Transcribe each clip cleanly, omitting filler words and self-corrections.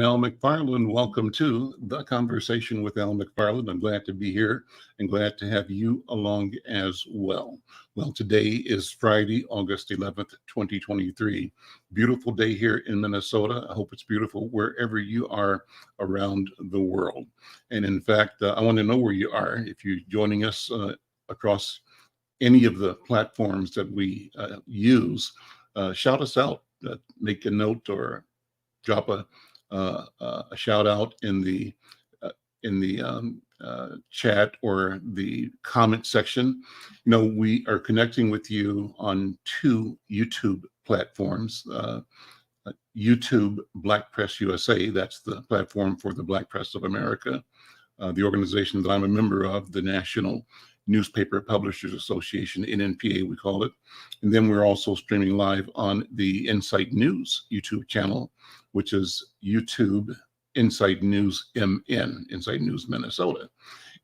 Al McFarlane. Welcome to The Conversation with Al McFarlane. I'm glad to be here and glad to have you along as well. Well, today is Friday, August 11th, 2023. Beautiful day here in Minnesota. I hope it's beautiful wherever you are around the world. And in fact, I want to know where you are. If you're joining us across any of the platforms that we use, shout us out, make a note or drop a shout out in the chat or the comment section. You know, we are connecting with you on two YouTube platforms. YouTube Black Press USA, that's the platform for the Black Press of America, the organization that I'm a member of, the National Newspaper Publishers Association, NNPA we call it. And then we're also streaming live on the Insight News YouTube channel, which is YouTube Insight News MN, Insight News Minnesota.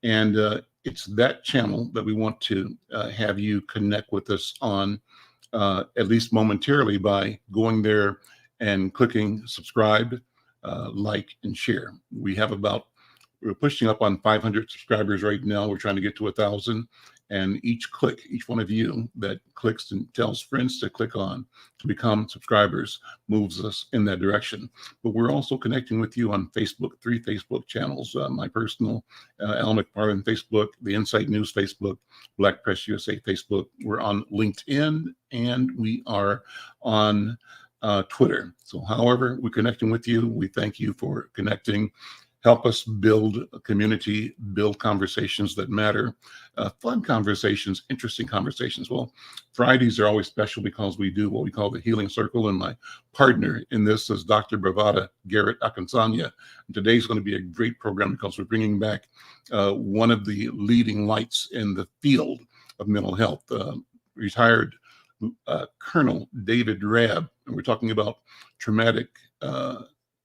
And it's that channel that we want to have you connect with us on, at least momentarily, by going there and clicking subscribe, like, and share. We're pushing up on 500 subscribers right now. We're trying to get to 1,000. And each one of you that clicks and tells friends to click on to become subscribers moves us in that direction. But we're also connecting with you on Facebook, 3 Facebook channels, my personal Al McFarlane Facebook, the Insight News Facebook, Black Press USA Facebook. We're on LinkedIn and we are on Twitter. So however we're connecting with you, we thank you for connecting. Help us build a community, build conversations that matter, fun conversations, interesting conversations. Well, Fridays are always special because we do what we call the Healing Circle, and my partner in this is Dr. Bravada Garrett-Akinsanya. Today's going to be a great program because we're bringing back one of the leading lights in the field of mental health, retired Colonel David Rabb, and we're talking about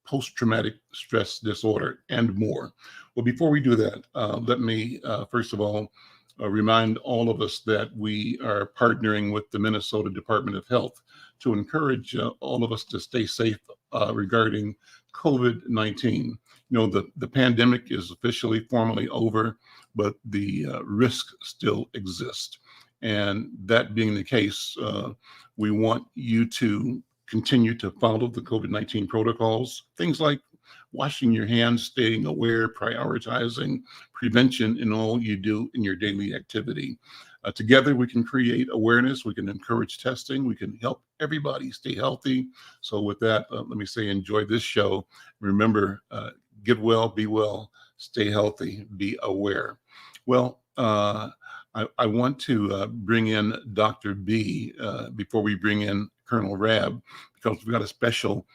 post-traumatic stress disorder and more. Well, before we do that, let me first of all remind all of us that we are partnering with the Minnesota Department of Health to encourage all of us to stay safe regarding COVID-19. You know, the pandemic is officially formally over, but the risk still exists. And that being the case, we want you to continue to follow the COVID-19 protocols, things like washing your hands, staying aware, prioritizing prevention in all you do in your daily activity. Together, we can create awareness, we can encourage testing, we can help everybody stay healthy. So with that, let me say, enjoy this show. Remember, get well, be well, stay healthy, be aware. Well, I want to bring in Dr. B before we bring in Colonel Rabb, because we've got a special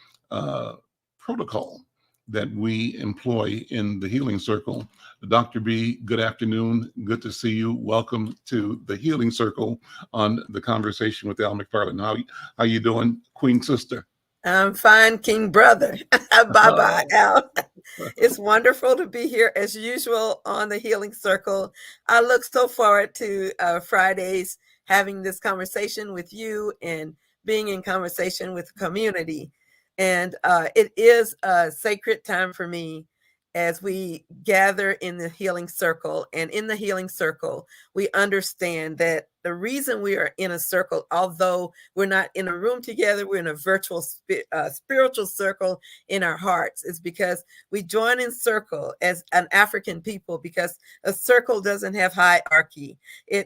protocol that we employ in the Healing Circle. Dr. B, good afternoon. Good to see you. Welcome to the Healing Circle on The Conversation with Al McFarlane. How you doing, Queen Sister? I'm fine, King Brother. Bye-bye, Al. It's wonderful to be here as usual on the Healing Circle. I look so forward to Fridays having this conversation with you and being in conversation with the community. And it is a sacred time for me as we gather in the Healing Circle. And in the Healing Circle, we understand that the reason we are in a circle, although we're not in a room together, we're in a virtual spiritual circle in our hearts, is because we join in circle as an African people, because a circle doesn't have hierarchy.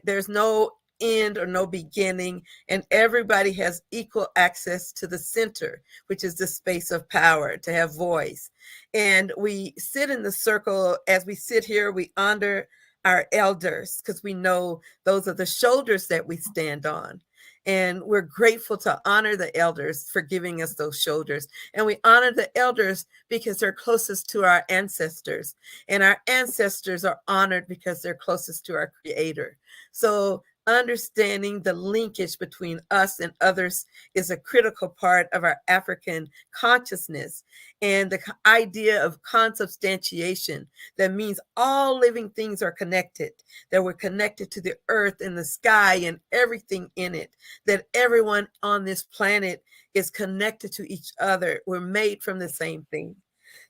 There's no end or no beginning, and everybody has equal access to the center, which is the space of power, to have voice. And we sit in the circle. As we sit here, we honor our elders, because we know those are the shoulders that we stand on. And we're grateful to honor the elders for giving us those shoulders. And we honor the elders because they're closest to our ancestors. And our ancestors are honored because they're closest to our Creator. So understanding the linkage between us and others is a critical part of our African consciousness, and the idea of consubstantiation, that means all living things are connected, that we're connected to the earth and the sky and everything in it, that everyone on this planet is connected to each other. We're made from the same thing.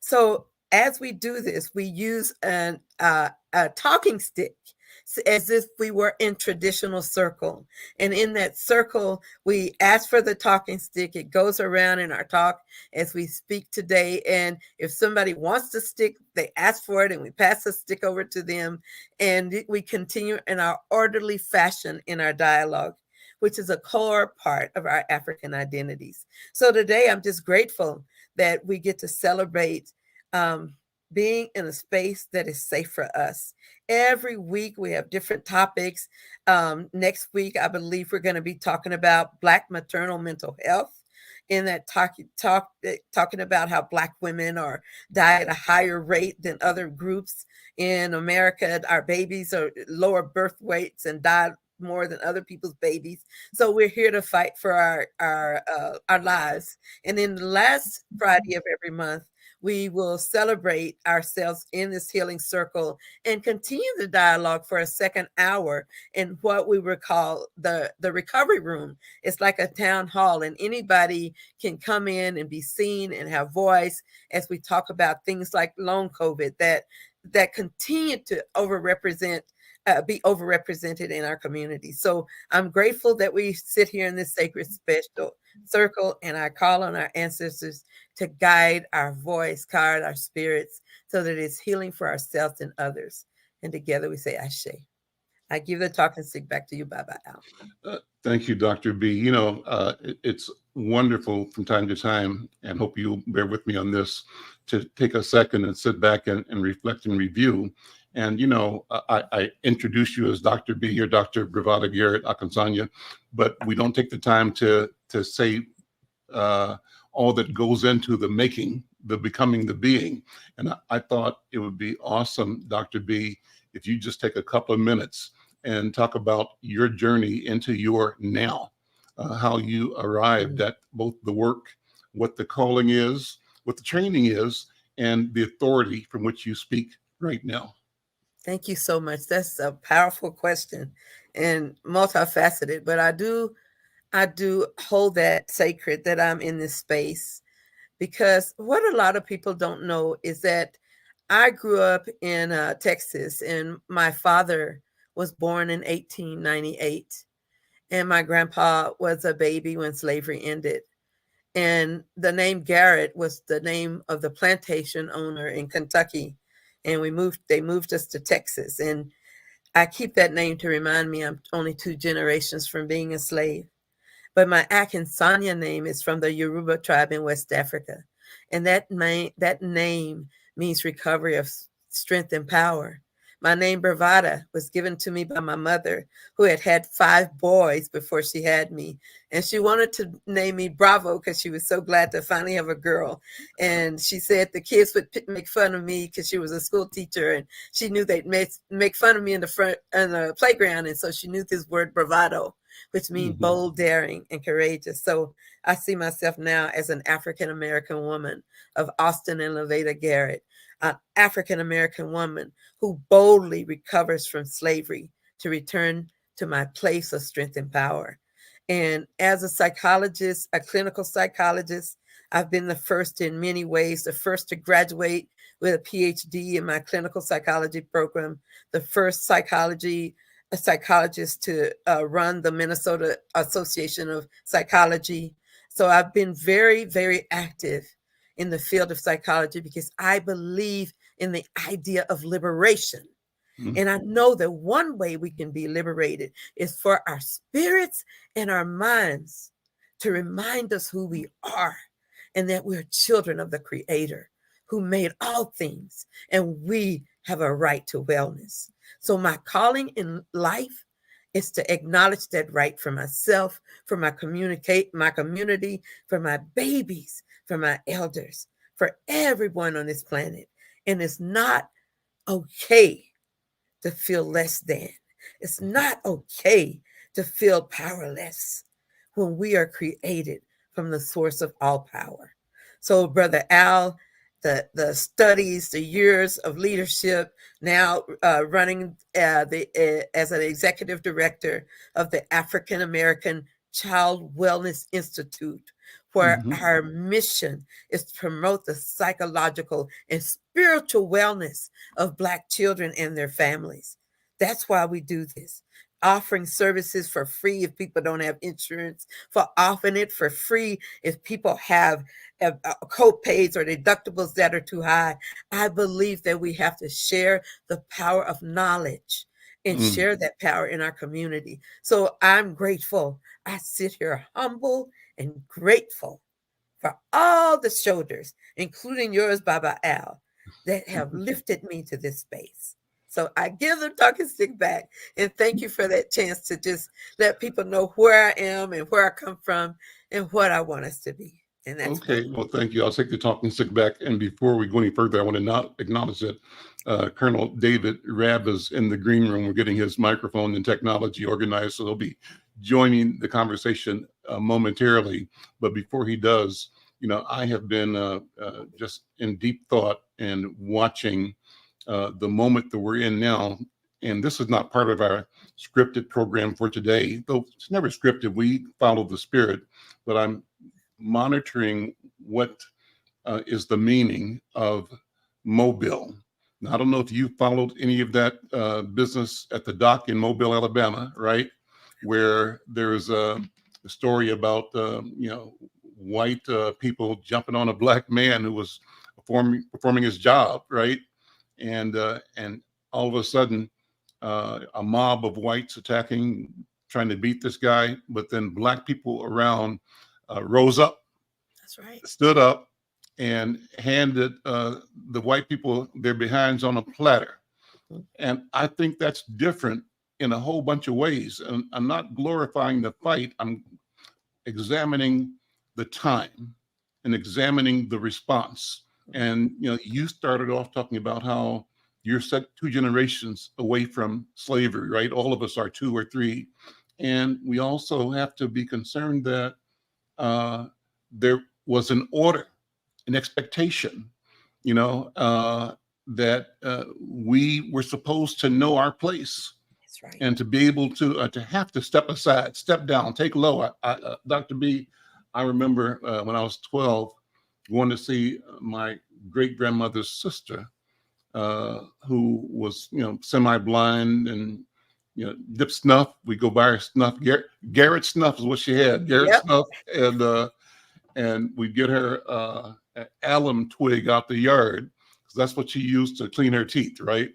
So as we do this, we use a talking stick as if we were in traditional circle. And in that circle, we ask for the talking stick. It goes around in our talk as we speak today. And if somebody wants the stick, they ask for it and we pass the stick over to them. And we continue in our orderly fashion in our dialogue, which is a core part of our African identities. So today, I'm just grateful that we get to celebrate being in a space that is safe for us. Every week we have different topics. Next week, I believe we're going to be talking about Black maternal mental health. In that talking about how Black women are die at a higher rate than other groups in America. Our babies are lower birth weights and die more than other people's babies. So we're here to fight for our lives. And then the last Friday of every month, we will celebrate ourselves in this healing circle and continue the dialogue for a second hour in what we would call the recovery room. It's like a town hall, and anybody can come in and be seen and have voice as we talk about things like long COVID that continue to be overrepresented in our community. So I'm grateful that we sit here in this sacred special circle, and I call on our ancestors to guide our voice, guide our spirits, so that it's healing for ourselves and others. And together we say Ashe. I give the talking stick back to you, Baba Al. Thank you, Dr. B. It's wonderful from time to time, and hope you'll bear with me on this, to take a second and sit back and reflect and review. And, I introduce you as Dr. B or Dr. Bravada Garrett-Akinsanya, but we don't take the time to say all that goes into the making, the becoming, the being. And I thought it would be awesome, Dr. B, if you just take a couple of minutes and talk about your journey into your now, how you arrived at both the work, what the calling is, what the training is, and the authority from which you speak right now. Thank you so much. That's a powerful question and multifaceted, but I do hold that sacred that I'm in this space, because what a lot of people don't know is that I grew up in Texas, and my father was born in 1898, and my grandpa was a baby when slavery ended. And the name Garrett was the name of the plantation owner in Kentucky. And they moved us to Texas. And I keep that name to remind me I'm only 2 generations from being a slave. But my Akinsanya name is from the Yoruba tribe in West Africa. And that name means recovery of strength and power. My name Bravada was given to me by my mother, who had had 5 boys before she had me. And she wanted to name me Bravo because she was so glad to finally have a girl. And she said the kids would make fun of me because she was a school teacher, and she knew they'd make fun of me in the playground. And so she knew this word bravado, which means bold, daring, and courageous. So I see myself now as an African-American woman of Austin and Laveda Garrett, an African-American woman who boldly recovers from slavery to return to my place of strength and power. And as a psychologist, a clinical psychologist, I've been the first in many ways, the first to graduate with a PhD in my clinical psychology program, the first a psychologist to run the Minnesota Association of Psychology. So I've been very, very active in the field of psychology because I believe in the idea of liberation. And I know that one way we can be liberated is for our spirits and our minds to remind us who we are, and that we're children of the Creator who made all things, and we have a right to wellness. So my calling in life is to acknowledge that right for myself, for my community, for my babies, for my elders, for everyone on this planet. And it's not okay to feel less than. It's not okay to feel powerless when we are created from the source of all power. So, Brother Al, the studies, the years of leadership, now running as an executive director of the African American Child Wellness Institute, where Mhm. our mission is to promote the psychological and spiritual wellness of Black children and their families. That's why we do this. Offering services for free if people don't have insurance, for offering it for free if people have co-pays or deductibles that are too high. I believe that we have to share the power of knowledge and Mm. share that power in our community. So I'm grateful. I sit here humble and grateful for all the shoulders, including yours, Baba Al, that have lifted me to this space. So I give the talking stick back and thank you for that chance to just let people know where I am and where I come from and what I want us to be. And that's what. Okay, well, thank you. I'll take the talking stick back. And before we go any further, I want to not acknowledge that Colonel David Rabb is in the green room. We're getting his microphone and technology organized, so he'll be joining the conversation momentarily. But before he does, I have been just in deep thought and watching the moment that we're in now. And this is not part of our scripted program for today, though it's never scripted. We follow the spirit, but I'm monitoring what is the meaning of Mobile. Now, I don't know if you followed any of that business at the dock in Mobile, Alabama, right? Where there's a story about, white people jumping on a Black man who was performing his job, right? And all of a sudden, a mob of whites attacking, trying to beat this guy, but then Black people around rose up, That's right. stood up, and handed the white people their behinds on a platter. And I think that's different in a whole bunch of ways. And I'm not glorifying the fight. I'm examining the time and examining the response. And you started off talking about how you're set 2 generations away from slavery, right? All of us are 2 or 3. And we also have to be concerned that there was an order, an expectation, that we were supposed to know our place. That's right. And to be able to have to step aside, step down, take low. Dr. B, I remember when I was 12, going to see my great grandmother's sister, who was semi-blind and dip snuff. We go buy her snuff. Garrett snuff is what she had. Garrett Yep. snuff, and we'd get her an alum twig out the yard, because that's what she used to clean her teeth, right?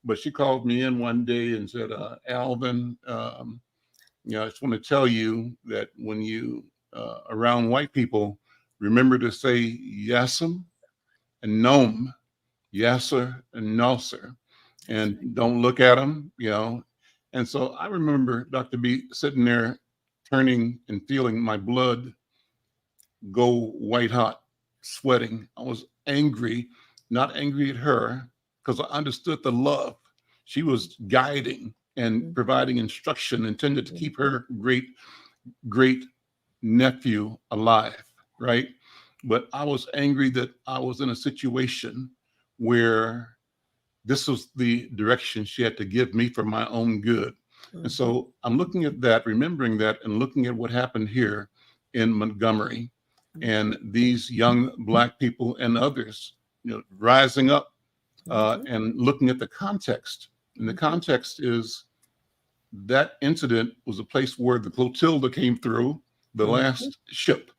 But she called me in one day and said, Alvin, I just want to tell you that when you around white people, remember to say yes'm and no'm, yes sir and no sir, and don't look at them, And so I remember Dr. B sitting there, turning and feeling my blood go white hot, sweating. I was angry, not angry at her, because I understood the love. She was guiding and providing instruction intended to keep her great nephew alive, right? But I was angry that I was in a situation where this was the direction she had to give me for my own good. And so I'm looking at that, remembering that, and looking at what happened here in Montgomery, and these young Black people and others, rising up and looking at the context. And the context is that incident was a place where the flotilla came through, the last ship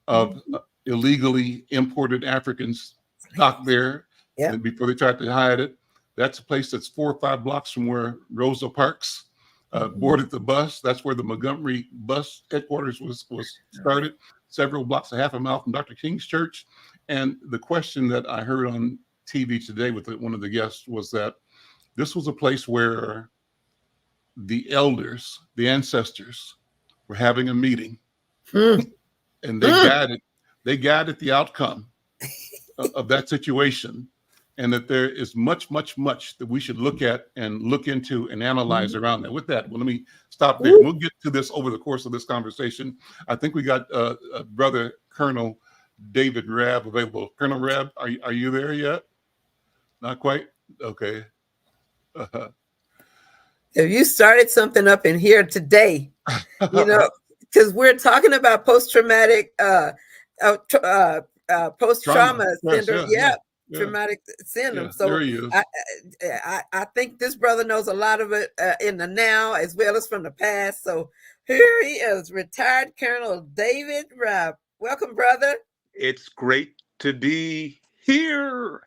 of illegally imported Africans docked there, and before they tried to hide it. That's a place that's 4 or 5 blocks from where Rosa Parks boarded the bus. That's where the Montgomery bus headquarters was started, several blocks, a half a mile from Dr. King's church. And the question that I heard on TV today with one of the guests was that this was a place where the elders, the ancestors, were having a meeting, and they guided the outcome of that situation, and that there is much that we should look at and look into and analyze around that. With that, well, let me stop there. We'll get to this over the course of this conversation. I think we got Brother Colonel David Rabb available. Colonel Rabb, are you there yet? Not quite? Okay. If you started something up in here today, because we're talking about post-traumatic post-trauma Yes, syndrome. yeah, yeah, Yeah, yeah, traumatic syndrome. yeah. So There he is. I think this brother knows a lot of it in the now as well as from the past. So here he is, retired Colonel David Rabb. Welcome, brother. It's great to be here.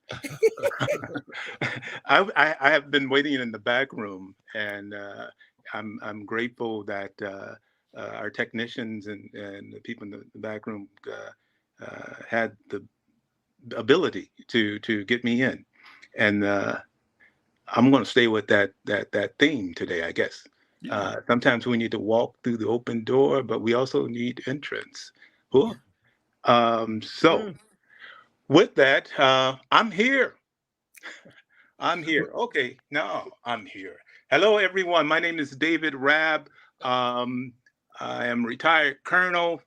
I have been waiting in the back room, and I'm grateful that our technicians and the people in the back room had the ability to get me in, and I'm going to stay with that theme today, I guess. Yeah. Sometimes we need to walk through the open door, but we also need entrance. Cool. So Mm. with that, I'm here. I'm here. Okay, now I'm here. Hello, everyone. My name is David Rabb. Um, I am retired colonel,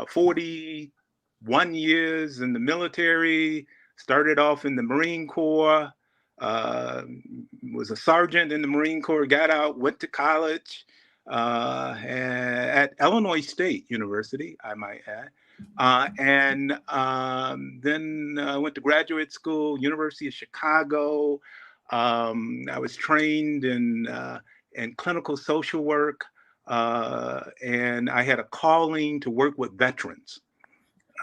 41 years in the military, started off in the Marine Corps, uh, was a sergeant in the Marine Corps, got out, went to college at Illinois State University, I might add. And then went to graduate school, University of Chicago. I was trained in clinical social work, and I had a calling to work with veterans.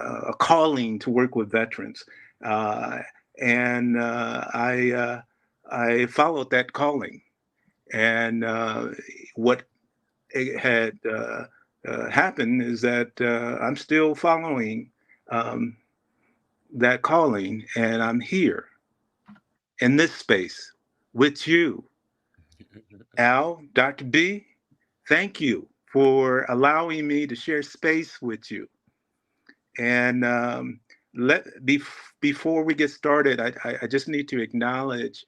A calling to work with veterans, and I followed that calling. And what had happened is that I'm still following um, that calling, and I'm here in this space with you, Al, Dr. B. Thank you for allowing me to share space with you. And before we get started, I just need to acknowledge,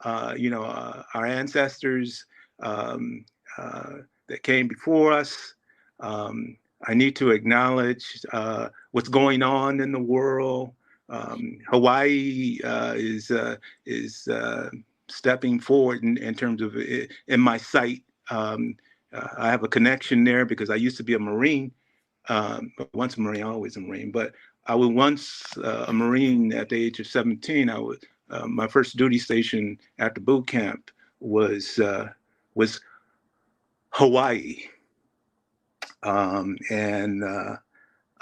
our ancestors um, uh, that came before us. I need to acknowledge what's going on in the world. Hawaii is stepping forward in terms of in my sight. I have a connection there because I used to be a Marine. Once a Marine, always a Marine. But I was once a Marine at the age of 17. My first duty station after boot camp was Hawaii, and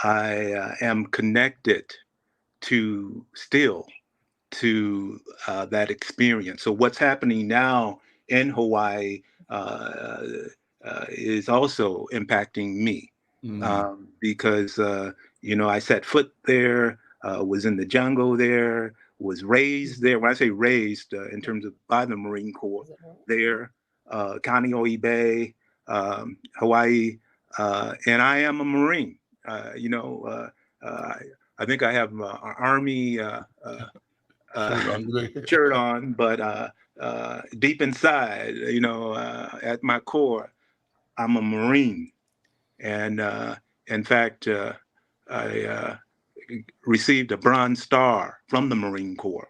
I am connected to still to that experience. So what's happening now in Hawaii is also impacting me. Because I set foot there, was in the jungle there, was raised there. When I say raised, in terms of by the Marine Corps, there, Kaneohe Bay, Hawaii, and I am a Marine. I think I have an Army shirt on, but deep inside, at my core, I'm a Marine. And in fact, I received a Bronze Star from the Marine Corps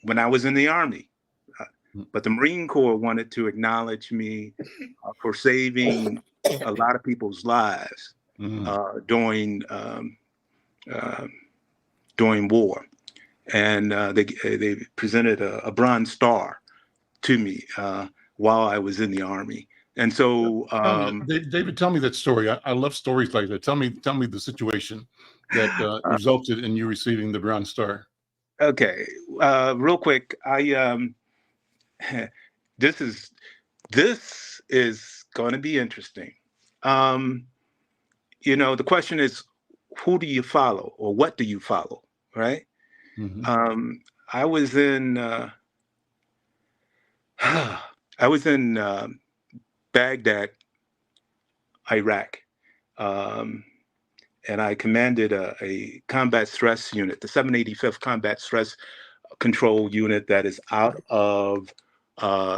when I was in the Army. But the Marine Corps wanted to acknowledge me for saving a lot of people's lives during war. And they presented a Bronze Star to me while I was in the Army. And so, David, tell me that story. I love stories like that. Tell me the situation that resulted in you receiving the Bronze Star. Okay, real quick, this is going to be interesting. The question is, who do you follow, or what do you follow, right? Mm-hmm. I was in Baghdad, Iraq, and I commanded a combat stress unit, the 785th Combat Stress Control Unit that is out of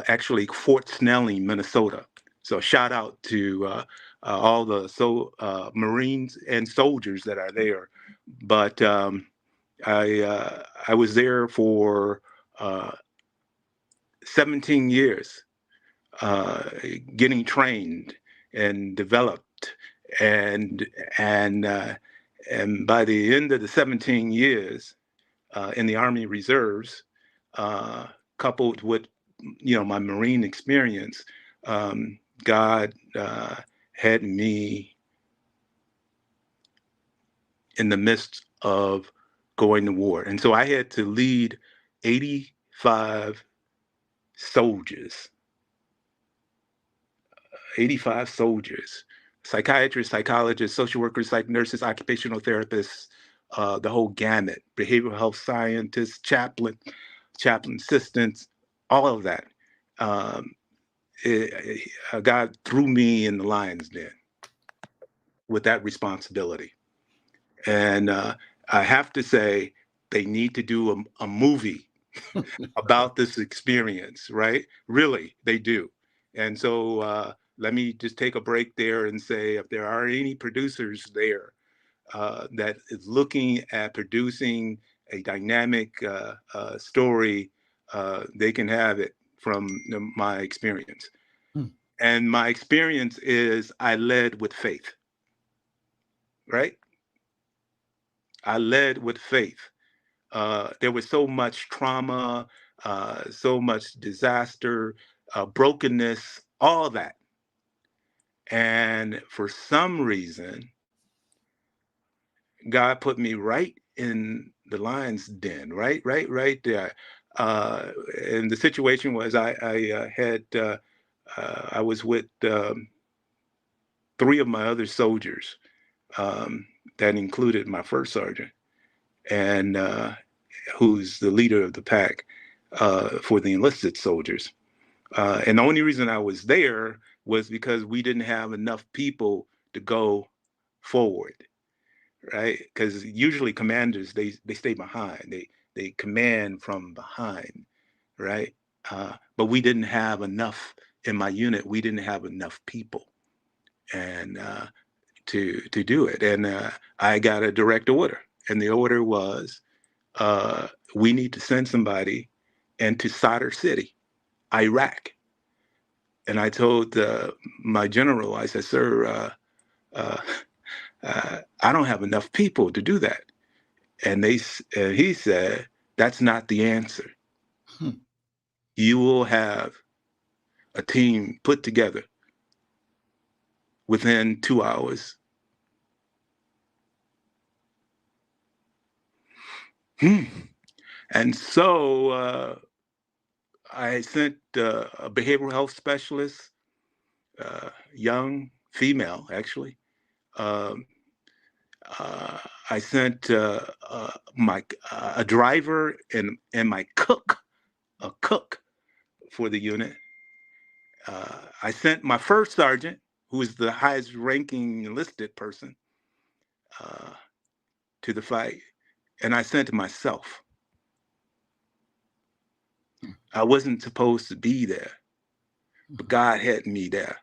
actually Fort Snelling, Minnesota. So shout out to all the Marines and soldiers that are there. But I was there for 17 years, getting trained and developed and And by the end of the 17 years in the Army Reserves, coupled with, my Marine experience, God had me in the midst of going to war. And so I had to lead 85 soldiers, psychiatrists, psychologists, social workers, psych nurses, occupational therapists, the whole gamut, behavioral health scientists, chaplain assistants, all of that. God threw me in the lion's den with that responsibility. And I have to say, they need to do a movie about this experience, right? Really, they do. And so let me just take a break there and say, if there are any producers there that is looking at producing a dynamic story, they can have it from my experience. And my experience is I led with faith, right? I led with faith. There was so much trauma, so much disaster, brokenness, all that. And for some reason, God put me right in the lion's den, right there. And the situation was I was with 3 of my other soldiers, that included my first sergeant, and who's the leader of the pack for the enlisted soldiers. And the only reason I was there was because we didn't have enough people to go forward, right? Because usually commanders, they stay behind. They command from behind, right? But we didn't have enough in my unit. We didn't have enough people, and to do it. And I got a direct order, and the order was, we need to send somebody into Sadr City, Iraq. And I told my general, I said, sir, I don't have enough people to do that. And he said, that's not the answer. You will have a team put together within 2 hours. And so I sent a behavioral health specialist, young female, actually. I sent a driver and my cook, a cook for the unit. I sent my first sergeant, who is the highest ranking enlisted person, to the fight. And I sent myself. I wasn't supposed to be there, but God had me there.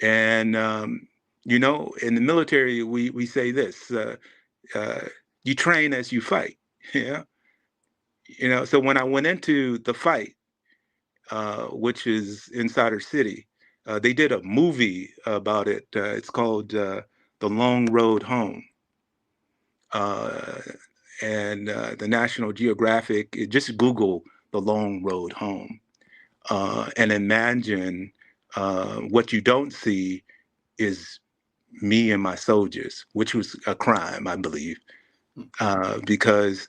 And, in the military, we say this, you train as you fight. Yeah. So when I went into the fight, which is in Sadr City, they did a movie about it. It's called The Long Road Home. And the National Geographic, just Google The Long Road Home, and imagine what you don't see is me and my soldiers, which was a crime, I believe, because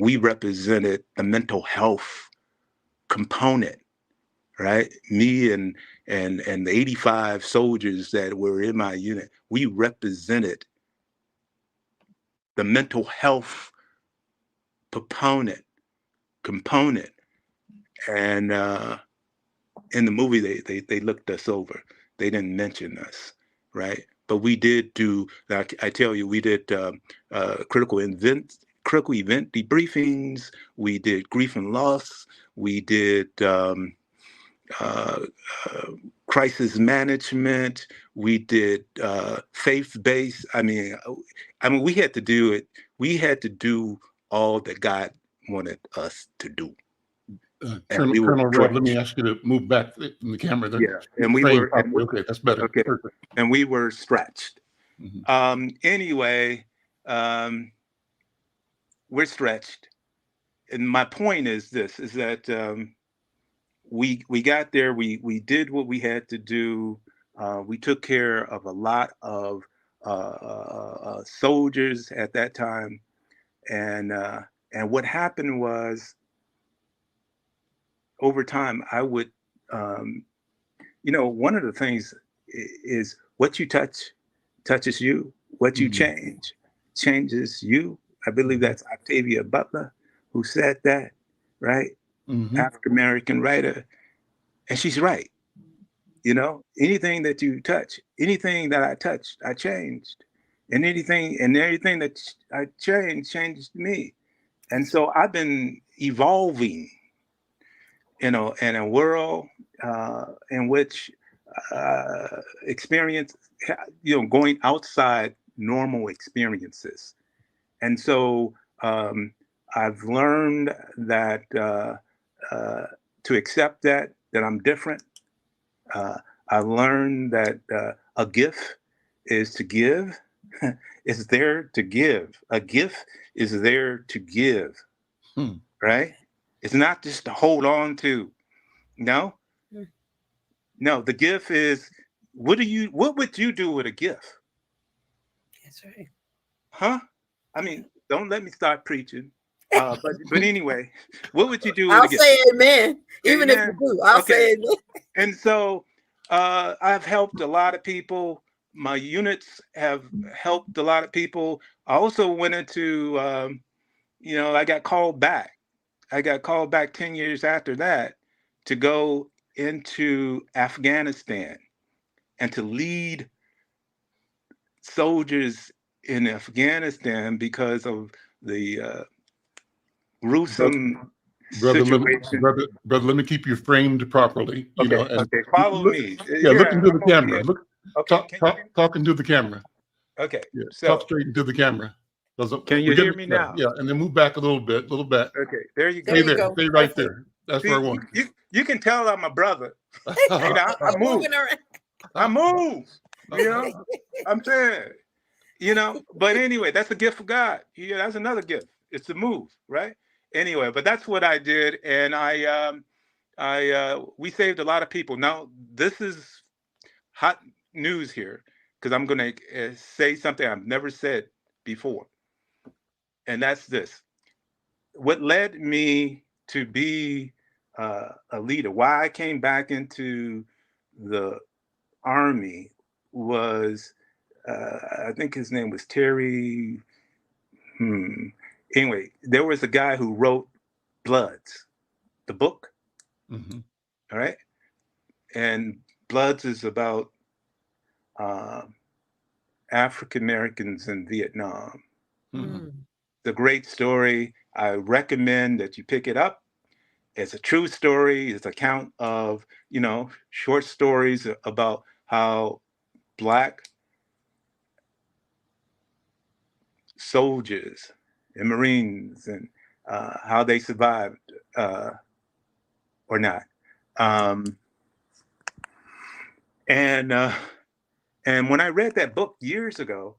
we represented the mental health component, right? Me and the 85 soldiers that were in my unit, we represented the mental health component. And in the movie, they looked us over. They didn't mention us, right? But we did do, I tell you, we did critical event debriefings. We did grief and loss. We did crisis management. We did faith-based. I mean, we had to do it. We had to do all that God wanted us to do. Colonel Rabb, let me ask you to move back in the camera. Yeah, and we were okay. That's better. Okay, Perfect. and we were stretched. Anyway, we're stretched. And my point is this, is that we got there, we did what we had to do. We took care of a lot of soldiers at that time. And what happened was, over time, I would, one of the things is what you touch touches you. What you change changes you. I believe that's Octavia Butler who said that, right? African American writer, and she's right. Anything that you touch, anything that I touched, I changed, and everything that I changed me. And so I've been evolving, in a world in which experience, going outside normal experiences. And so I've learned that to accept that I'm different. I've learned that a gift is to give. It's there to give. A gift is there to give, right? It's not just to hold on to. No, the gift is, what would you do with a gift? That's right. Huh? I mean, don't let me start preaching. But anyway, what would you do with I'll a gift? say amen. Even if you do, I'll say amen. And so I've helped a lot of people. My units have helped a lot of people. I also went into, I got called back. I got called back 10 years after that to go into Afghanistan and to lead soldiers in Afghanistan because of the gruesome situation. Brother, let me keep you framed properly. Follow me. Look into the camera. Talk into the camera. Okay. Yeah, So, talk straight into the camera. Can you hear me now? Yeah, and then move back a little bit. Okay, there you go. Stay right there. That's where I want. You can tell I'm a brother. I move. I move. I'm saying, but anyway, that's a gift of God. That's another gift. It's a move, right? Anyway, but that's what I did, and we saved a lot of people. Now, this is hot news here, because I'm going to say something I've never said before, and that's this. What led me to be a leader, why I came back into the Army, was I think his name was Terry. Anyway, there was a guy who wrote Bloods, the book. All right, and Bloods is about African Americans in Vietnam. It's a great story. I recommend that you pick it up. It's a true story. It's an account of, short stories about how Black soldiers and Marines and how they survived or not. And when I read that book years ago,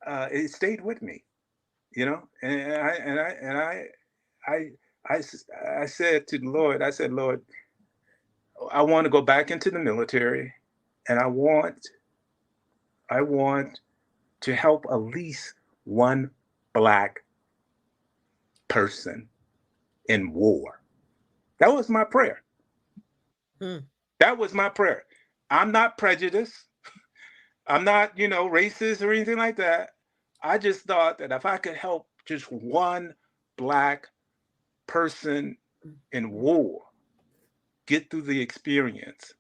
it stayed with me, and I said to the Lord, Lord, I want to go back into the military, and I want to help at least one Black person in war. That was my prayer. That was my prayer. I'm not prejudiced. I'm not, racist or anything like that. I just thought that if I could help just one Black person in war get through the experience,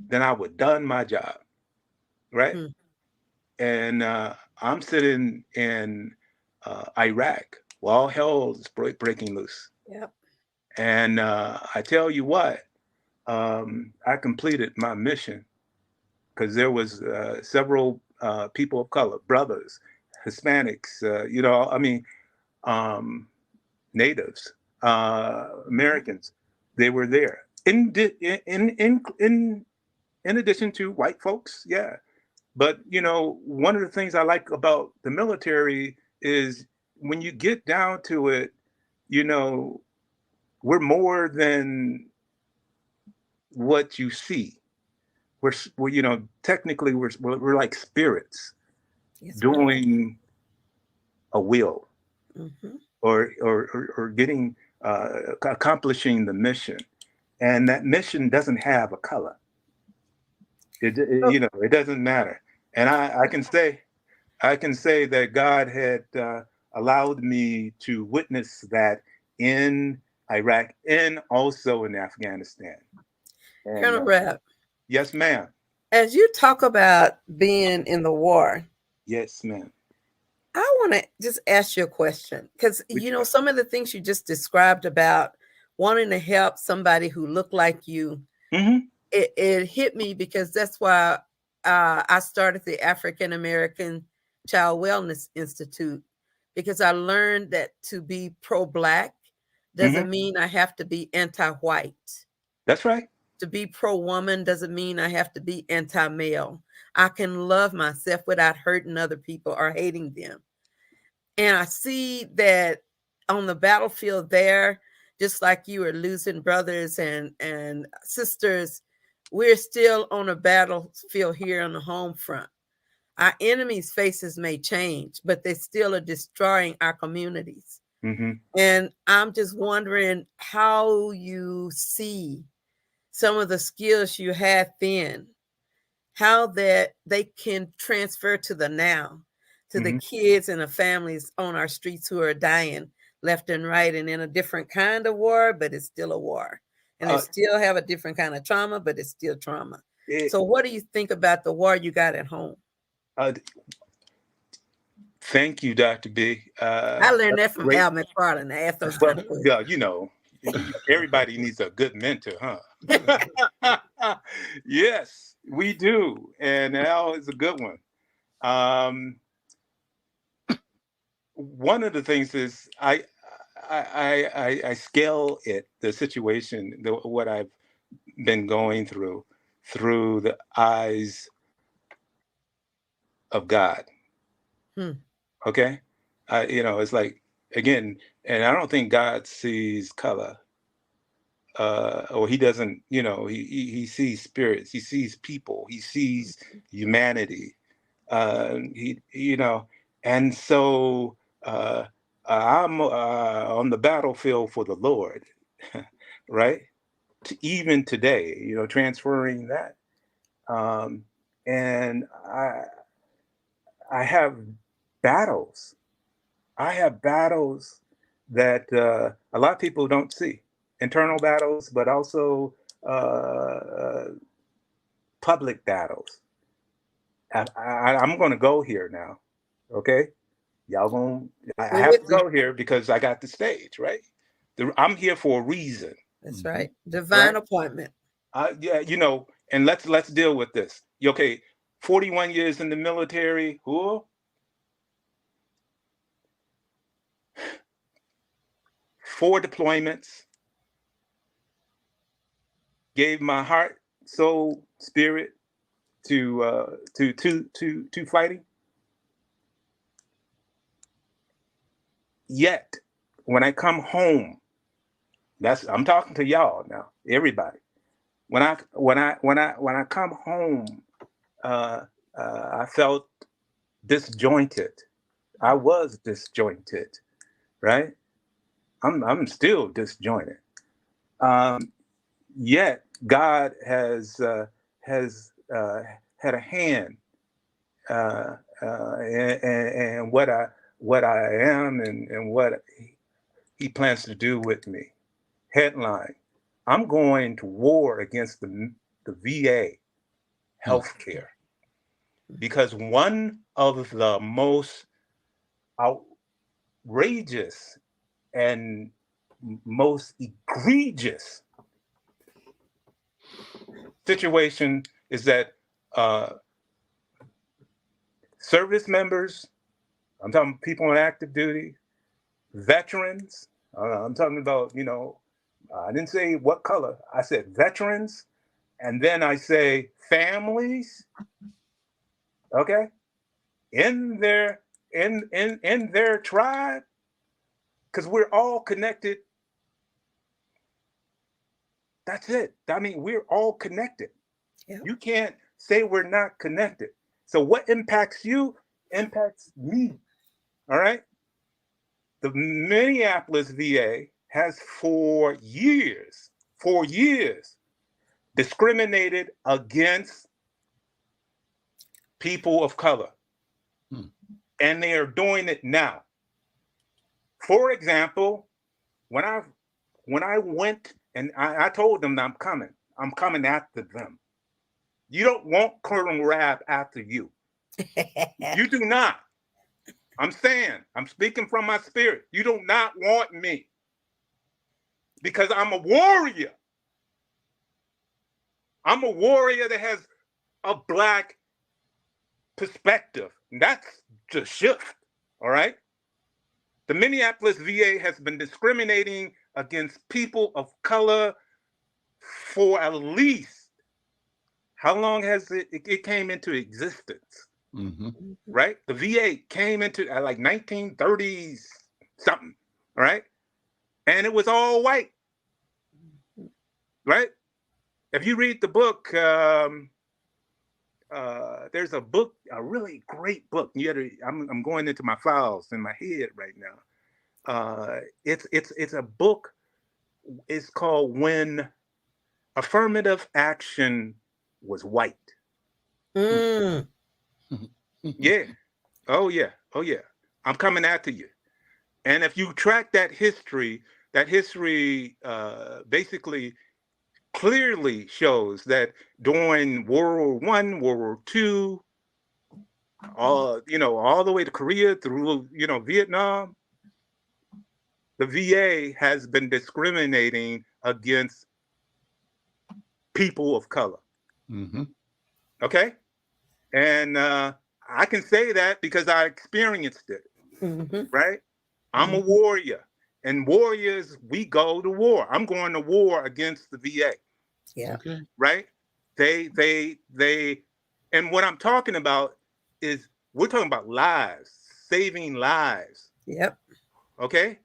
then I would done my job, right? And I'm sitting in Iraq while all hell is breaking loose. Yep. And I tell you what, I completed my mission, because there was several people of color, brothers, Hispanics, natives, Americans. They were there. In addition to white folks, yeah. But, you know, one of the things I like about the military is when you get down to it, you know, we're more than what you see. We're you know, technically we're like spirits Yes, we are. doing a will, Mhm. or getting accomplishing the mission, and that mission doesn't have a color. Oh, You know, it doesn't matter. And I can say that God had allowed me to witness that in Iraq and also in Afghanistan. And Colonel Rabb, yes, ma'am. as you talk about being in the war, Yes, ma'am. I want to just ask you a question because Which you know one? some of the things you just described about wanting to help somebody who looked like you. Mm-hmm. It hit me because that's why I started the African American Child Wellness Institute, because I learned that to be pro-black Mm-hmm. doesn't mean I have to be anti-white. That's right. To be pro-woman doesn't mean I have to be anti-male. I can love myself without hurting other people or hating them. And I see that on the battlefield there, just like you are losing brothers and sisters, we're still on a battlefield here on the home front. Our enemies' faces may change, but they still are destroying our communities. Mm-hmm. And I'm just wondering how you see some of the skills you had then, how that they can transfer to the now, to the Mm-hmm. kids and the families on our streets who are dying left and right and in a different kind of war, but it's still a war. And they Uh, still have a different kind of trauma, but it's still trauma. it, So what do you think about the war you got at home? uh, Thank you, Dr. B. I learned That's that from great. Al McFarlane. I asked those Well, kind of questions. yeah, you know, everybody needs a good mentor, huh? Yes, we do. And Al is a good one. Um, one of the things is I scale the situation, what I've been going through the eyes of God. Hmm. Okay. You know, it's like, again, and I don't think God sees color. Or he doesn't, you know, he sees spirits, he sees people, he sees humanity. You know, and so I'm on the battlefield for the Lord, right? Even today, you know, transferring that, um, and I have battles. I have battles that a lot of people don't see, internal battles, but also public battles. I'm going to go here now. Okay. Y'all going I We're have with to you. go here because I got the stage, right? I'm here for a reason, That's right. right? Divine appointment. Yeah, you know, and let's deal with this. Okay, 41 years in the military, who 4 deployments, gave my heart, soul, spirit to fighting. Yet, when I come home, I'm talking to y'all now, everybody. When I come home, uh, I felt disjointed. I was disjointed, right? I'm still disjointed. Yet God has had a hand and what I am and what he plans to do with me. Headline: I'm going to war against the VA healthcare because one of the most outrageous and most egregious situation is that uh, service members, I'm talking people on active duty, veterans, I'm talking about, you know, I didn't say what color, I said veterans, and then I say families Okay, in their in their tribe, because we're all connected. That's it. I mean, we're all connected. Yeah. You can't say we're not connected. So what impacts you impacts me. All right. The Minneapolis VA has for years, discriminated against people of color. Hmm. And they are doing it now. For example, when I went and I told them that I'm coming after them. You don't want Colonel Rabb after you. You do not. I'm saying, I'm speaking from my spirit. You do not want me because I'm a warrior. I'm a warrior that has a Black perspective. And that's the shift. All right. The Minneapolis VA has been discriminating against people of color for at least, how long has it came into existence? Mm-hmm. Right? The VA came into like 1930s something, right? And it was all white, right? If you read the book, there's a book, a really great book. I'm going into my files in my head right now. It's a book. It's called When Affirmative Action Was White. Mm. Yeah. Oh yeah. Oh yeah. I'm coming after you. And if you track that history basically clearly shows that during World War I, World War II, all the way to Korea through, Vietnam, the VA has been discriminating against people of color. Mm-hmm. Okay? And I can say that because I experienced it, Mm-hmm. right? I'm a warrior. And warriors, we go to war. I'm going to war against the VA. Yeah. Okay. Right? They and what I'm talking about is we're talking about lives, saving lives. Yep. Okay?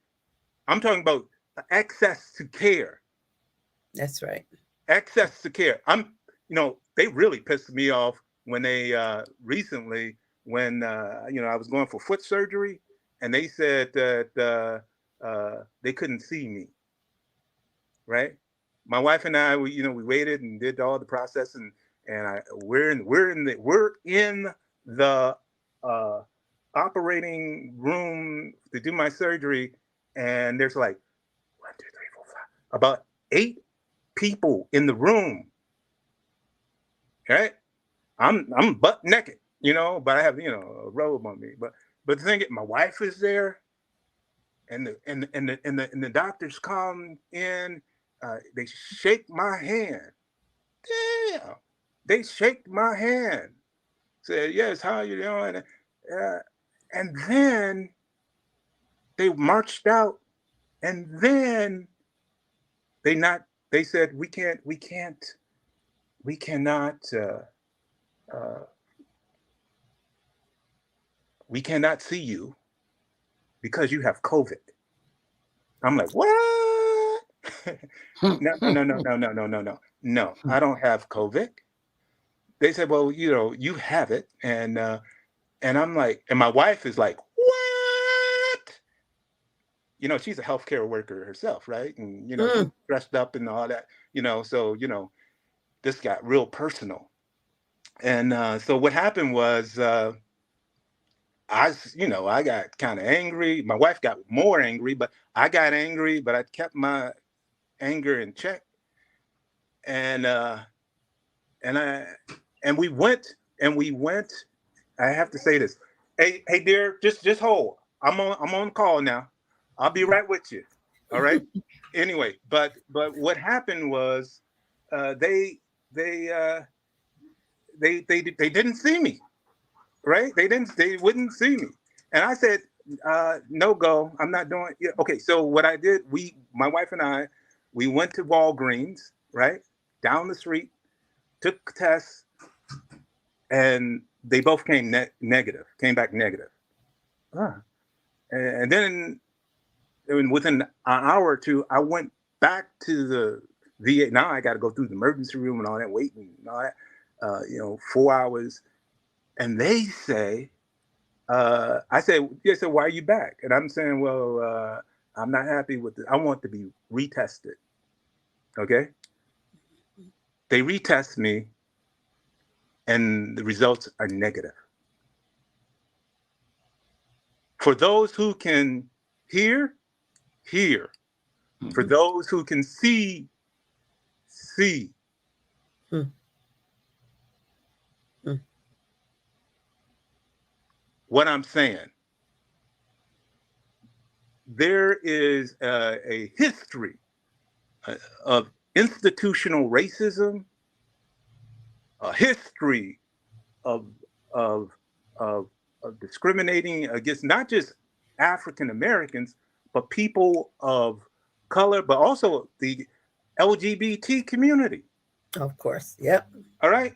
I'm talking about access to care. That's right. Access to care. They really pissed me off when they recently when I was going for foot surgery and they said that they couldn't see me. Right? My wife and I, we waited and did all the process, and we're in the uh, operating room to do my surgery, and there's like 1, 2, 3, 4, 5, about 8 people in the room. Right? I'm butt naked, but I have a robe on me. But the thing is, my wife is there, and the doctors come in. They shake my hand. Damn, they shake my hand. Said, yes, how you doing? And then they marched out, and then they said we cannot see you because you have COVID. I'm like, what? No, I don't have COVID. They said, well, you have it. And I'm like, and my wife is like, what? She's a healthcare worker herself, right? And, she's dressed up and all that, so, this got real personal. And so what happened was I got kind of angry. My wife got more angry, but I got angry, but I kept my anger in check. And we went. I have to say this. Hey, dear, just hold. I'm on call now. I'll be right with you. All right. Anyway, but what happened was they didn't see me. Right? They wouldn't see me. And I said, no go. I'm not doing it. Okay. So what I did, my wife and I, we went to Walgreens, right? Down the street, took tests, and they both came back negative. And then within an hour or two, I went back to the VA. Now I got to go through the emergency room and all that, waiting and all that, 4 hours. And they say, I said, yeah, so why are you back? And I'm saying, well, I'm not happy with it. I want to be retested. Okay. They retest me and the results are negative. For those who can hear. For those who can see. What I'm saying, there is a history of institutional racism, a history of discriminating against not just African Americans, but people of color, but also the LGBT community. Of course. Yep. All right.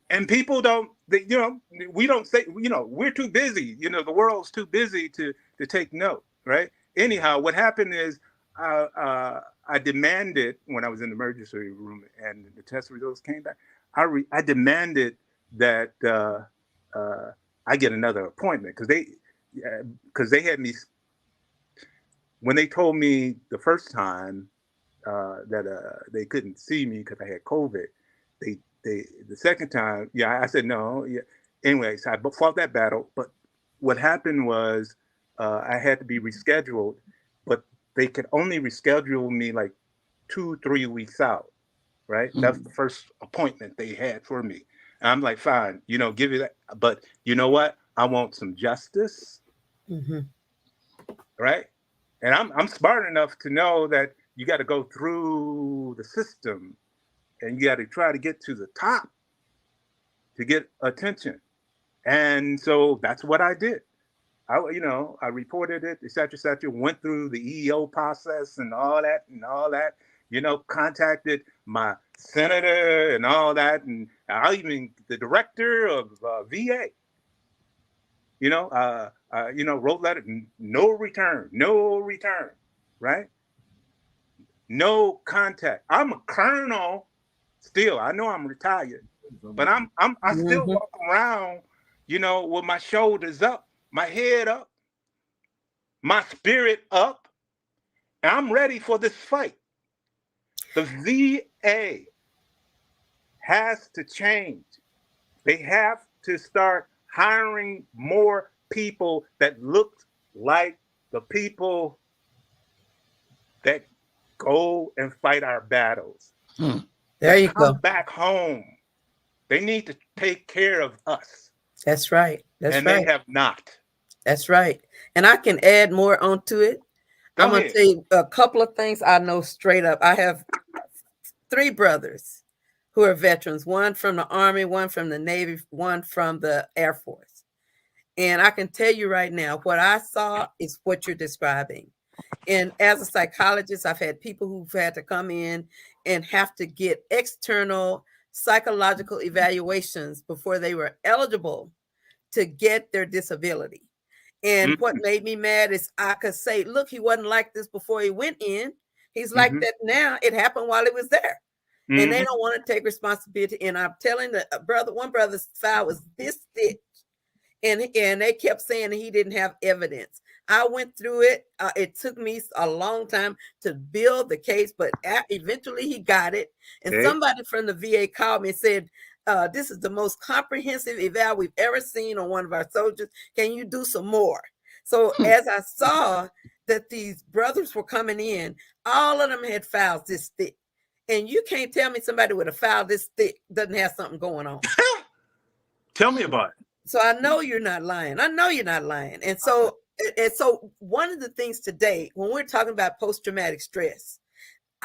And people don't, we don't say, we're too busy, the world's too busy to take note, right? Anyhow, what happened is I demanded, when I was in the emergency room and the test results came back, I demanded that I get another appointment because they had me, when they told me the first time that they couldn't see me because I had COVID, the second time, I said no. Yeah. Anyway, so I fought that battle. But what happened was I had to be rescheduled, but they could only reschedule me like 2-3 weeks out, right? Mm-hmm. That's the first appointment they had for me. And I'm like, fine, give it that. But you know what? I want some justice, right? And I'm smart enough to know that you got to go through the system. And you got to try to get to the top to get attention. And so that's what I did. I reported it, et cetera, went through the EEO process and all that, contacted my senator and all that. And I even the director of VA, wrote letter, no return, right? No contact. I'm a colonel. Still, I know I'm retired, but I still walk around, with my shoulders up, my head up, my spirit up, and I'm ready for this fight. The VA has to change. They have to start hiring more people that look like the people that go and fight our battles. There you go. Come back home. They need to take care of us. That's right. And they have not. That's right. And I can add more onto it. I'm going to tell you a couple of things I know straight up. I have 3 brothers who are veterans, one from the Army, one from the Navy, one from the Air Force. And I can tell you right now, what I saw is what you're describing. And as a psychologist, I've had people who've had to come in and have to get external psychological evaluations before they were eligible to get their disability. And what made me mad is I could say, look, he wasn't like this before he went in. He's like that now. It happened while he was there. And they don't want to take responsibility. And I'm telling one brother's file was this thick. And they kept saying he didn't have evidence. I went through it. It took me a long time to build the case, but eventually he got it. And somebody from the VA called me and said, this is the most comprehensive eval we've ever seen on one of our soldiers. Can you do some more? So as I saw that these brothers were coming in, all of them had files this thick. And you can't tell me somebody with a file this thick doesn't have something going on. Tell me about it. So I know you're not lying. And so one of the things today, when we're talking about post-traumatic stress,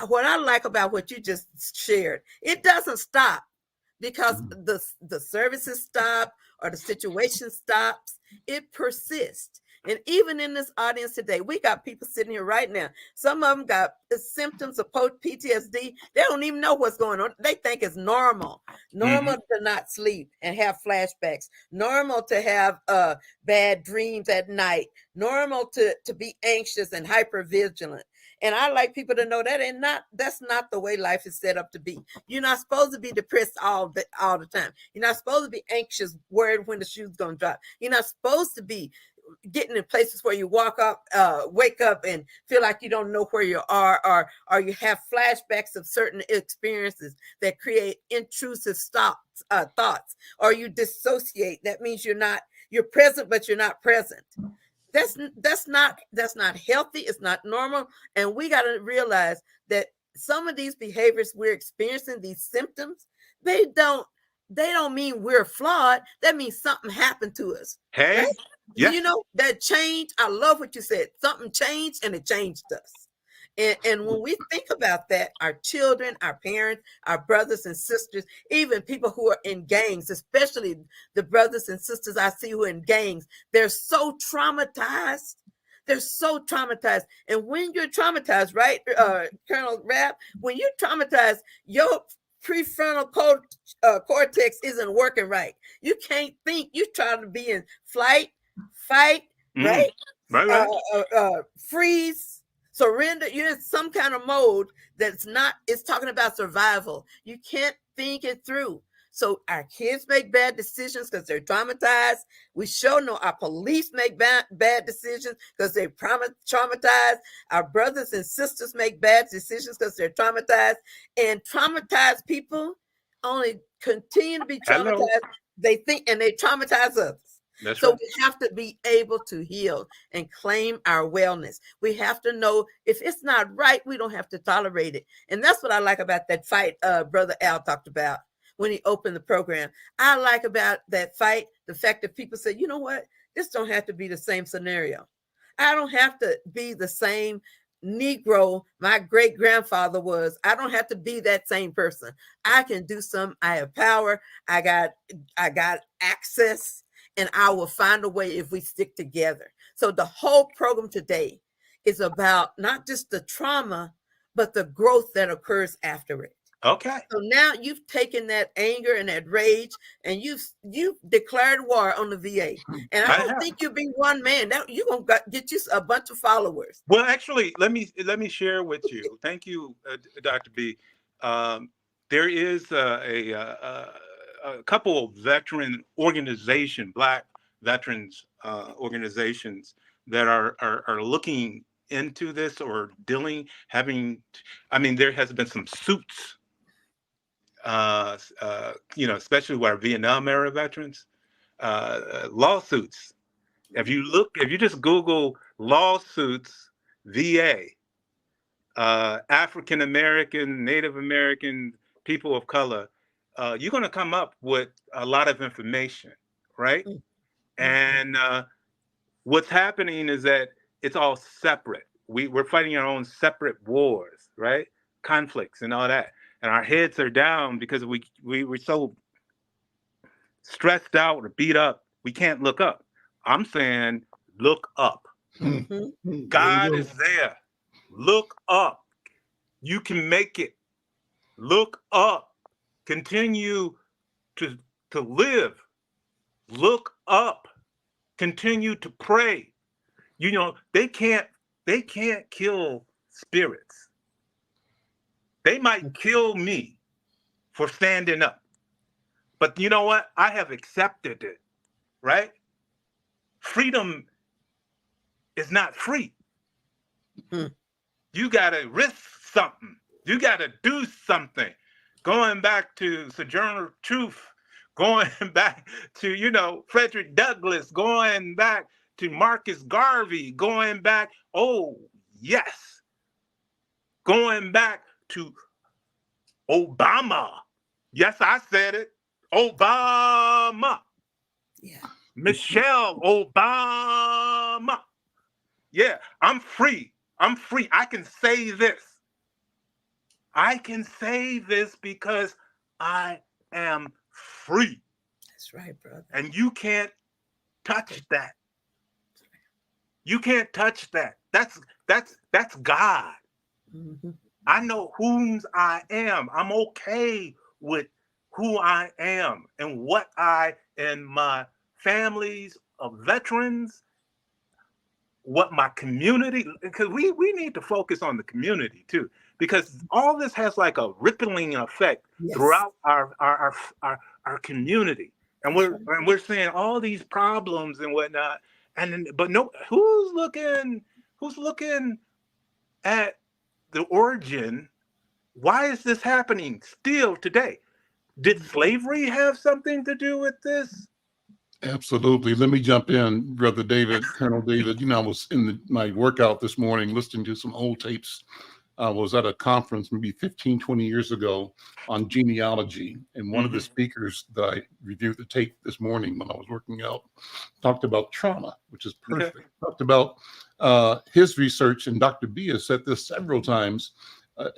what I like about what you just shared, it doesn't stop because the services stop or the situation stops. It persists. And even in this audience today, we got people sitting here right now. Some of them got the symptoms of PTSD. They don't even know what's going on. They think it's normal. Normal to not sleep and have flashbacks. Normal to have bad dreams at night. Normal to be anxious and hypervigilant. And I like people to know that's not the way life is set up to be. You're not supposed to be depressed all the time. You're not supposed to be anxious, worried when the shoe's gonna drop. You're not supposed to be getting in places where you wake up and feel like you don't know where you are, or you have flashbacks of certain experiences that create intrusive thoughts, or you dissociate. That means you're present, but you're not present. That's not healthy. It's not normal. And we got to realize that some of these behaviors we're experiencing, these symptoms, they don't mean we're flawed. That means something happened to us. Hey, right? Yes. You know, that change. I love what you said. Something changed, and it changed us. And when we think about that, our children, our parents, our brothers and sisters, even people who are in gangs, especially the brothers and sisters I see who are in gangs, they're so traumatized. They're so traumatized. And when you're traumatized, right, Colonel Rabb, when you're traumatized, your prefrontal cortex isn't working right. You can't think. You're trying to be in flight, fight, right? Freeze, surrender. You're in some kind of mode it's talking about survival. You can't think it through. So our kids make bad decisions because they're traumatized. We sure know our police make bad decisions because they're traumatized. Our brothers and sisters make bad decisions because they're traumatized. And traumatized people only continue to be traumatized. Hello. They think, and they traumatize others. That's so right. We have to be able to heal and claim our wellness. We have to know if it's not right, we don't have to tolerate it. And that's what I like about that fight Brother Al talked about when he opened the program. I like about that fight the fact that people say, you know what, this don't have to be the same scenario. I don't have to be the same Negro my great grandfather was. I don't have to be that same person. I can do some. I have power. I got access. And I will find a way if we stick together. So the whole program today is about not just the trauma, but the growth that occurs after it. Okay. So now you've taken that anger and that rage, and you've declared war on the VA. And I don't think you'll be one man. Now you're gonna get you a bunch of followers. Well, actually, let me share with you. Thank you, Dr. B. There is a couple of veteran organizations, Black veterans organizations that are looking into this or there has been some suits, especially with our Vietnam era veterans, lawsuits. If you just Google lawsuits, VA, African American, Native American, people of color, you're going to come up with a lot of information, right? Mm-hmm. And what's happening is that it's all separate. We're fighting our own separate wars, right? Conflicts and all that. And our heads are down because we're so stressed out or beat up, we can't look up. I'm saying, look up. Mm-hmm. God is there. Look up. You can make it. Look up. Continue to live. Look up. Continue to pray. You know, they can't kill spirits. They might kill me for standing up. But you know what? I have accepted it, right? Freedom is not free. Mm-hmm. You got to risk something. You got to do something. Going back to Sojourner Truth, going back to, Frederick Douglass, going back to Marcus Garvey, going back, going back to Obama. Yes, I said it. Obama. Yeah. Michelle Obama. Yeah, I'm free. I'm free. I can say this. I can say this because I am free. That's right, brother. And you can't touch that. You can't touch that. That's God. Mm-hmm. I know whom I am. I'm okay with who I am and what I and my families of veterans, what my community, because we need to focus on the community too, because all this has like a rippling effect Yes. throughout our community, and That's right. we're seeing all these problems and whatnot, but no, who's looking at the origin? Why is this happening still today? Did slavery have something to do with this? Absolutely. Let me jump in, Brother David, Colonel David. You know, I was in my workout this morning listening to some old tapes. I was at a conference maybe 15, 20 years ago on genealogy. And one of the speakers that I reviewed the tape this morning when I was working out talked about trauma, which is perfect. Okay. Talked about his research, and Dr. B has said this several times,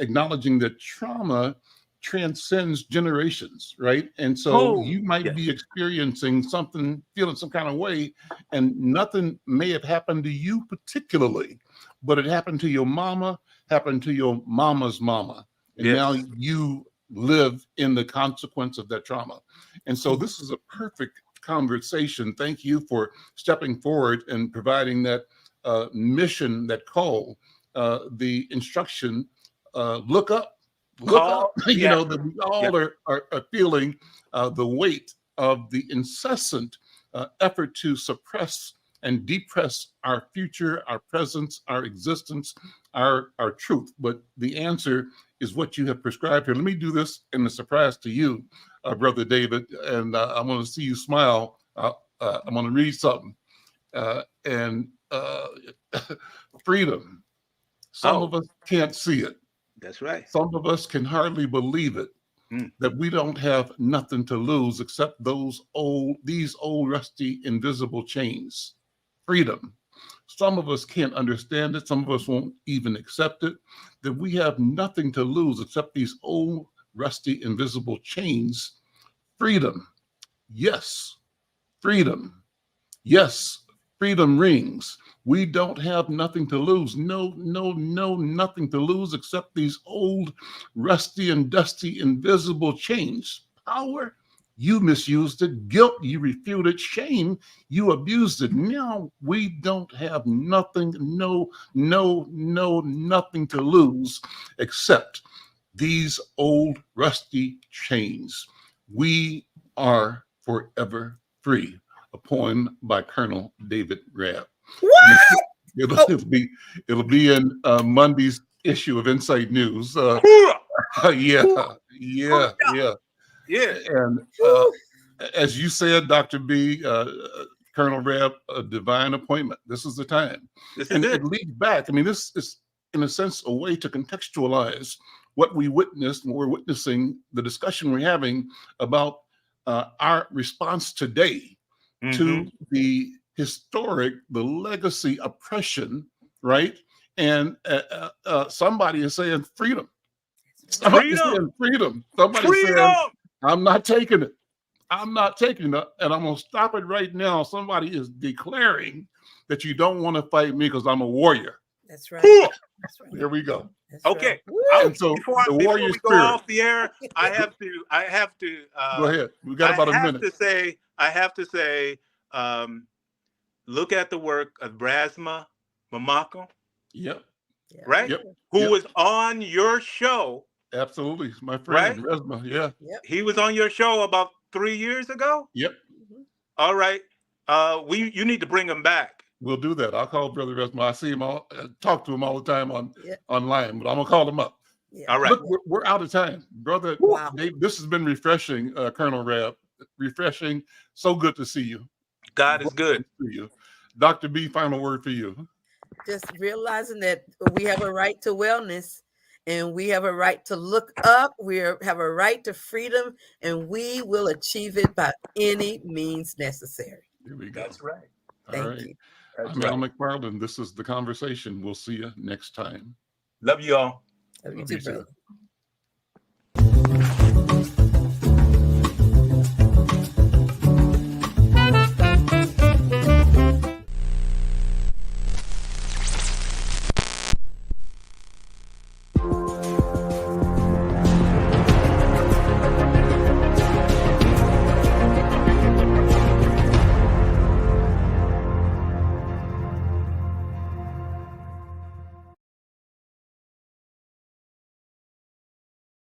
acknowledging that trauma transcends generations, right? And so you might be experiencing something, feeling some kind of way, and nothing may have happened to you particularly, but it happened to your mama, happened to your mama's mama. And now you live in the consequence of that trauma. And so this is a perfect conversation. Thank you for stepping forward and providing that mission, that call, the instruction, look up. Look up, you know, that we all are feeling the weight of the incessant effort to suppress and depress our future, our presence, our existence, our truth. But the answer is what you have prescribed here. Let me do this in a surprise to you, Brother David, and I want to see you smile. I'm going to read something. Freedom. Some of us can't see it. That's right. Some of us can hardly believe it, that we don't have nothing to lose except these old, rusty, invisible chains. Freedom. Some of us can't understand it. Some of us won't even accept it, that we have nothing to lose except these old, rusty, invisible chains. Freedom. Yes. Freedom. Yes. Freedom rings. We don't have nothing to lose. No, nothing to lose except these old, rusty and dusty, invisible chains. Power, you misused it. Guilt, you refuted. Shame, you abused it. Now we don't have nothing, nothing to lose except these old, rusty chains. We are forever free. A poem by Colonel David Rabb. What? It'll be in Monday's issue of Insight News. Yeah. And as you said, Dr. B, Colonel Rabb, a divine appointment. This is the time. It leads back. I mean, this is, in a sense, a way to contextualize what we witnessed, and we're witnessing the discussion we're having about our response today to the historic, the legacy oppression, right? And somebody is saying freedom. Somebody is saying freedom. Somebody is saying, I'm not taking it. I'm not taking it. And I'm going to stop it right now. Somebody is declaring that you don't want to fight me because I'm a warrior. That's right. That's right. Here we go. That's okay. Right. And so before we go off the air, I have to go ahead. We got about a minute. I have to say, look at the work of Brasma Mamako. Yep. Right? Yep. Who was on your show. Absolutely. My friend, right? Resma. Yeah. Yep. He was on your show about 3 years ago? Yep. All right. You need to bring him back. We'll do that. I'll call Brother Resma. I see him talk to him all the time online, but I'm gonna call him up. Yeah. All right. Look, we're out of time, brother. Wow. Dave, this has been refreshing, Colonel Rabb. Refreshing. So good to see you. God is good. To you. Dr. B, final word for you. Just realizing that we have a right to wellness, and we have a right to look up. We have a right to freedom, and we will achieve it by any means necessary. Here we go. That's right. Thank you. I'm Al McFarlane. This is The Conversation. We'll see you next time. Love you all. Love you too, brother.